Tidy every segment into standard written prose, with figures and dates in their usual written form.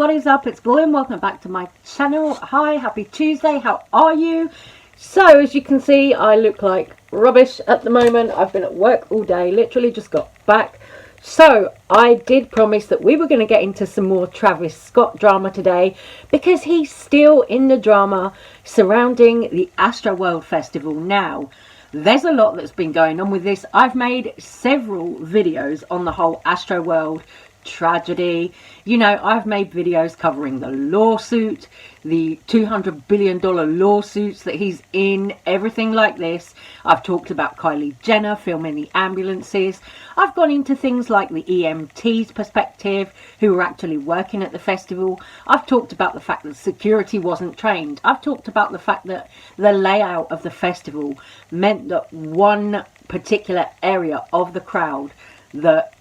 what is up? It's Bloom. Welcome back to my channel. Hi, happy Tuesday. How are you? So, as you can see, I look like rubbish at the moment. I've been at work all day, literally just got back. So, I did promise that we were going to get into some more Travis Scott drama today because he's still in the drama surrounding the Astroworld Festival. Now, there's a lot that's been going on with this. I've made several videos on the whole Astroworld tragedy. You know, I've made videos covering the lawsuit, the $200 billion lawsuits that he's in, everything like this. I've talked about Kylie Jenner filming the ambulances. I've gone into things like the EMT's perspective, who were actually working at the festival. I've talked about the fact that security wasn't trained. I've talked about the fact that the layout of the festival meant that one particular area of the crowd that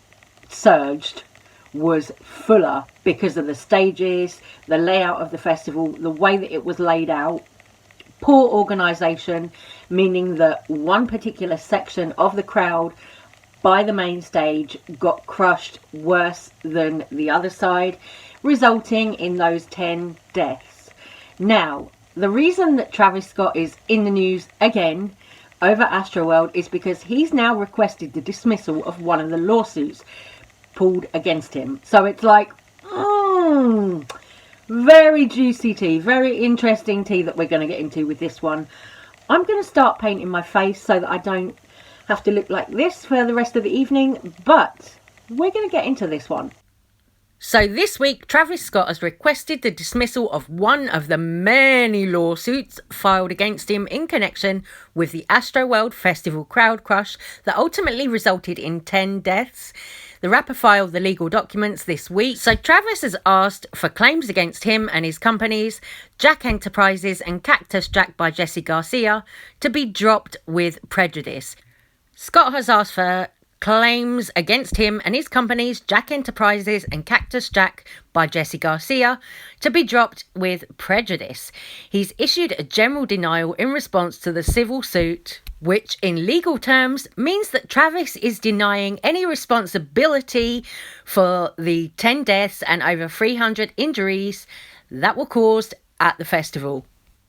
surged was fuller because of the stages, the layout of the festival, the way that it was laid out. Poor organisation, meaning that one particular section of the crowd by the main stage got crushed worse than the other side, resulting in those 10 deaths. Now, the reason that Travis Scott is in the news again over Astroworld is because he's now requested the dismissal of one of the lawsuits pulled against him. So it's like, very juicy tea, very interesting tea that we're going to get into with this one. I'm going to start painting my face so that I don't have to look like this for the rest of the evening, but we're going to get into this one. So this week, Travis Scott has requested the dismissal of one of the many lawsuits filed against him in connection with the Astroworld Festival crowd crush that ultimately resulted in 10 deaths. The rapper filed the legal documents this week. So Travis has asked for claims against him and his companies, Jack Enterprises and Cactus Jack by Jesse Garcia, to be dropped with prejudice. Scott has asked for claims against him and his companies, Jack Enterprises and Cactus Jack by Jesse Garcia, to be dropped with prejudice. He's issued a general denial in response to the civil suit, which in legal terms means that Travis is denying any responsibility for the 10 deaths and over 300 injuries that were caused at the festival.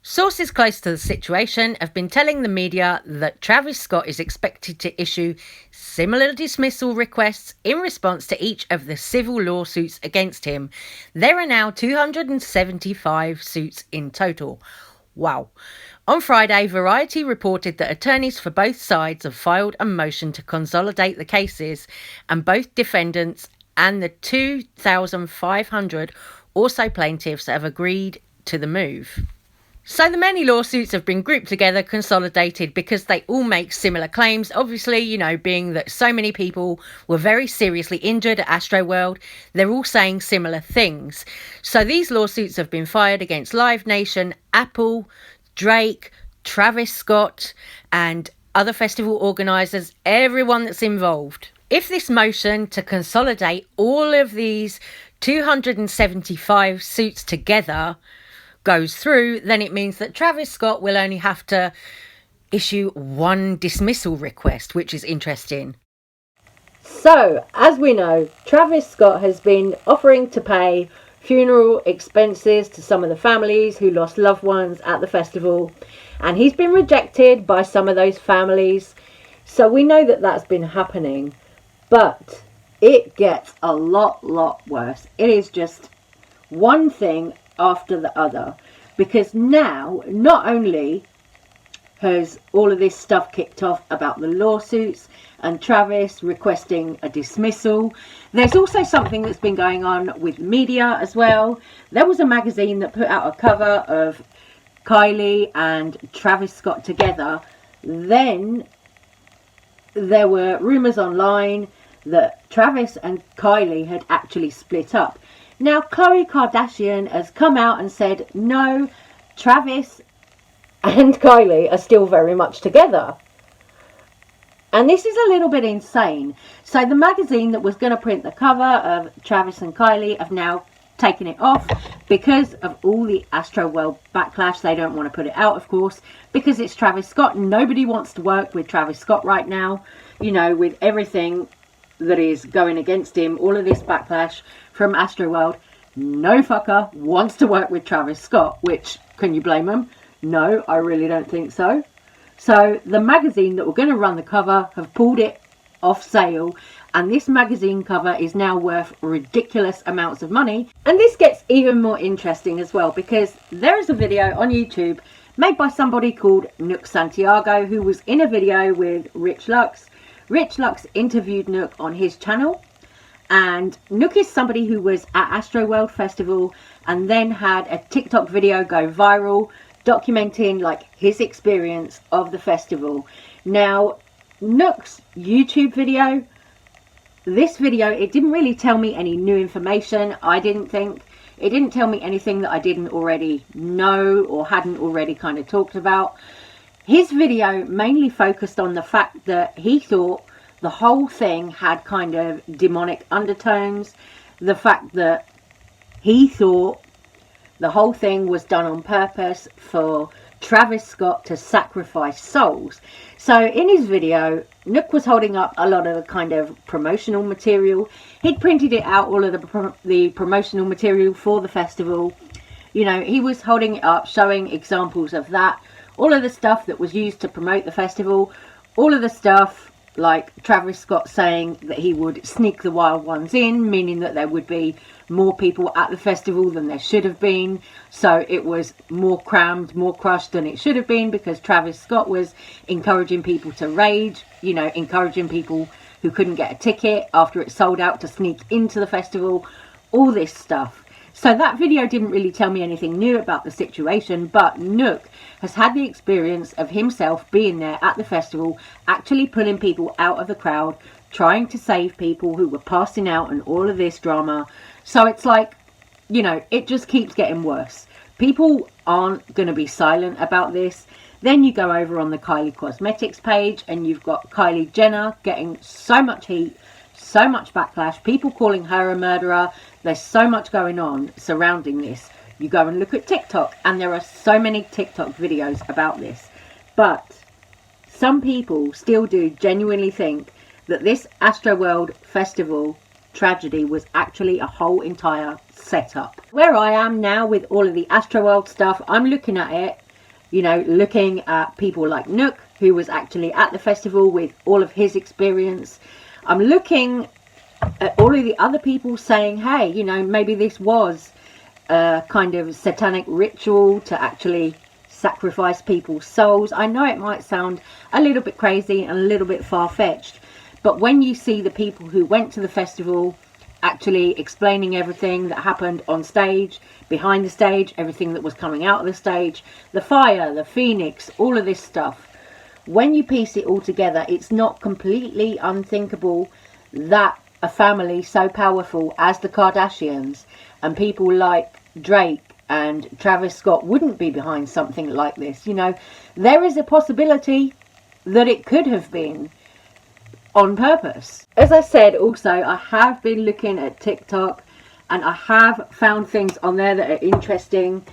Sources close to the situation have been telling the media that Travis Scott is expected to issue similar dismissal requests in response to each of the civil lawsuits against him. There are now 275 suits in total. Wow. On Friday, Variety reported that attorneys for both sides have filed a motion to consolidate the cases, and both defendants and the 2,500 also plaintiffs have agreed to the move. So the many lawsuits have been grouped together, consolidated, because they all make similar claims. Obviously, you know, being that so many people were very seriously injured at Astroworld, they're all saying similar things. So these lawsuits have been filed against Live Nation, Apple, Drake, Travis Scott, and other festival organisers, everyone that's involved. If this motion to consolidate all of these 275 suits together goes through, then it means that Travis Scott will only have to issue one dismissal request, which is interesting. So, as we know, Travis Scott has been offering to pay funeral expenses to some of the families who lost loved ones at the festival, and he's been rejected by some of those families. So we know that that's been happening, but it gets a lot worse. It is just one thing after the other, because now not only has all of this stuff kicked off about the lawsuits and Travis requesting a dismissal, there's also something that's been going on with media as well. There was a magazine that put out a cover of Kylie and Travis Scott together. Then there were rumours online that Travis and Kylie had actually split up. Now, Khloe Kardashian has come out and said, no, Travis and Kylie are still very much together. And this is a little bit insane. So the magazine that was going to print the cover of Travis and Kylie have now taken it off because of all the Astroworld backlash. They don't want to put it out, of course, because it's Travis Scott. Nobody wants to work with Travis Scott right now, you know, with everything that is going against him, all of this backlash from Astroworld. no fucker wants to work with Travis Scott, which, can you blame him? No, I really don't think so. So the magazine that were going to run the cover have pulled it off sale, and this magazine cover is now worth ridiculous amounts of money. And this gets even more interesting as well, because there is a video on YouTube made by somebody called Nook Santiago, who was in a video with Rich Lux. Rich Lux interviewed Nook on his channel, and Nook is somebody who was at Astroworld Festival and then had a TikTok video go viral documenting like his experience of the festival. Now, Nook's YouTube video, this video, it didn't really tell me any new information. I didn't think it didn't tell me anything that I didn't already know or hadn't already kind of talked about. His video mainly focused on the fact that he thought the whole thing had kind of demonic undertones, the fact that he thought the whole thing was done on purpose for Travis Scott to sacrifice souls. So in his video, Nook was holding up a lot of the kind of promotional material. He'd printed it out, all of the promotional material for the festival. You know, he was holding it up, showing examples of that. All of the stuff that was used to promote the festival. All of the stuff like Travis Scott saying that he would sneak the wild ones in, meaning that there would be more people at the festival than there should have been. So it was more crammed, more crushed than it should have been, because Travis Scott was encouraging people to rage, you know, encouraging people who couldn't get a ticket after it sold out to sneak into the festival, all this stuff. So that video didn't really tell me anything new about the situation, but Nook has had the experience of himself being there at the festival, actually pulling people out of the crowd, trying to save people who were passing out and all of this drama. So it's like, you know, it just keeps getting worse. People aren't going to be silent about this. Then you go over on the Kylie Cosmetics page and you've got Kylie Jenner getting so much heat, so much backlash, people calling her a murderer. There's so much going on surrounding this. You go and look at TikTok and there are so many TikTok videos about this. But some people still do genuinely think that this Astroworld Festival tragedy was actually a whole entire setup. Where I am now with all of the Astroworld stuff, I'm looking at it, you know, looking at people like Nook, who was actually at the festival with all of his experience. I'm looking at all of the other people saying, hey, you know, maybe this was a kind of satanic ritual to actually sacrifice people's souls. I know it might sound a little bit crazy and a little bit far-fetched, but when you see the people who went to the festival actually explaining everything that happened on stage, behind the stage, everything that was coming out of the stage, the fire, the phoenix, all of this stuff, when you piece it all together, it's not completely unthinkable that a family so powerful as the Kardashians and people like Drake and Travis Scott wouldn't be behind something like this. You know, there is a possibility that it could have been on purpose. As I said, also, I have been looking at TikTok and I have found things on there that are interesting.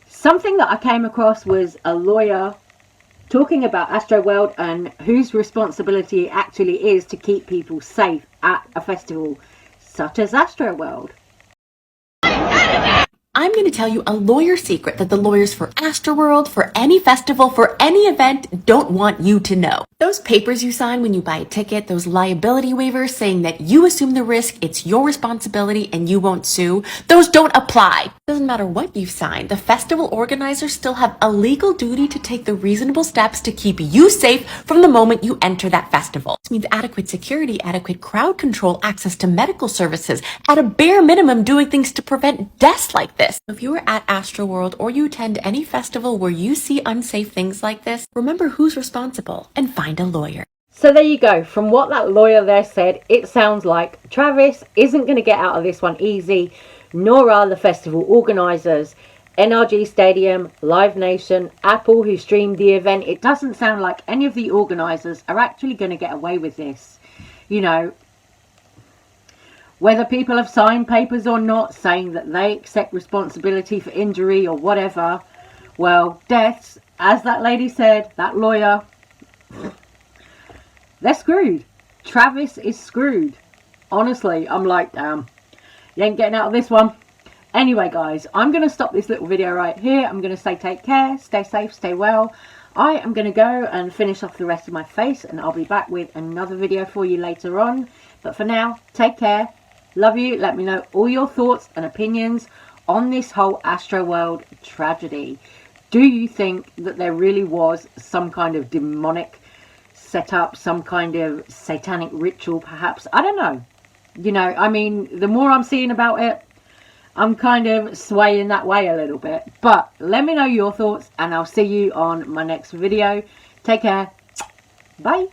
Something that I came across was a lawyer talking about Astroworld and whose responsibility it actually is to keep people safe at a festival such as Astroworld. I'm going to tell you a lawyer secret that the lawyers for Astroworld, for any festival, for any event don't want you to know. Those papers you sign when you buy a ticket, those liability waivers saying that you assume the risk, it's your responsibility and you won't sue, those don't apply. Doesn't matter what you sign, the festival organizers still have a legal duty to take the reasonable steps to keep you safe from the moment you enter that festival. This means adequate security, adequate crowd control, access to medical services, at a bare minimum doing things to prevent deaths like this. If you are at Astroworld or you attend any festival where you see unsafe things like this, remember who's responsible and find a lawyer. So there you go. From what that lawyer there said, it sounds like Travis isn't going to get out of this one easy, nor are the festival organisers. NRG Stadium, Live Nation, Apple, who streamed the event. It doesn't sound like any of the organisers are actually going to get away with this. You know, whether people have signed papers or not saying that they accept responsibility for injury or whatever, well, deaths, as that lady said, that lawyer, they're screwed. Travis is screwed. Honestly, I'm like, damn, you ain't getting out of this one. Anyway, guys, I'm going to stop this little video right here. I'm going to say take care, stay safe, stay well. I am going to go and finish off the rest of my face, and I'll be back with another video for you later on. But for now, take care. Love you. Let me know all your thoughts and opinions on this whole Astroworld tragedy. Do you think that there really was some kind of demonic setup, some kind of satanic ritual perhaps? I don't know. You know, I mean, the more I'm seeing about it, I'm kind of swaying that way a little bit. But let me know your thoughts, and I'll see you on my next video. Take care. Bye.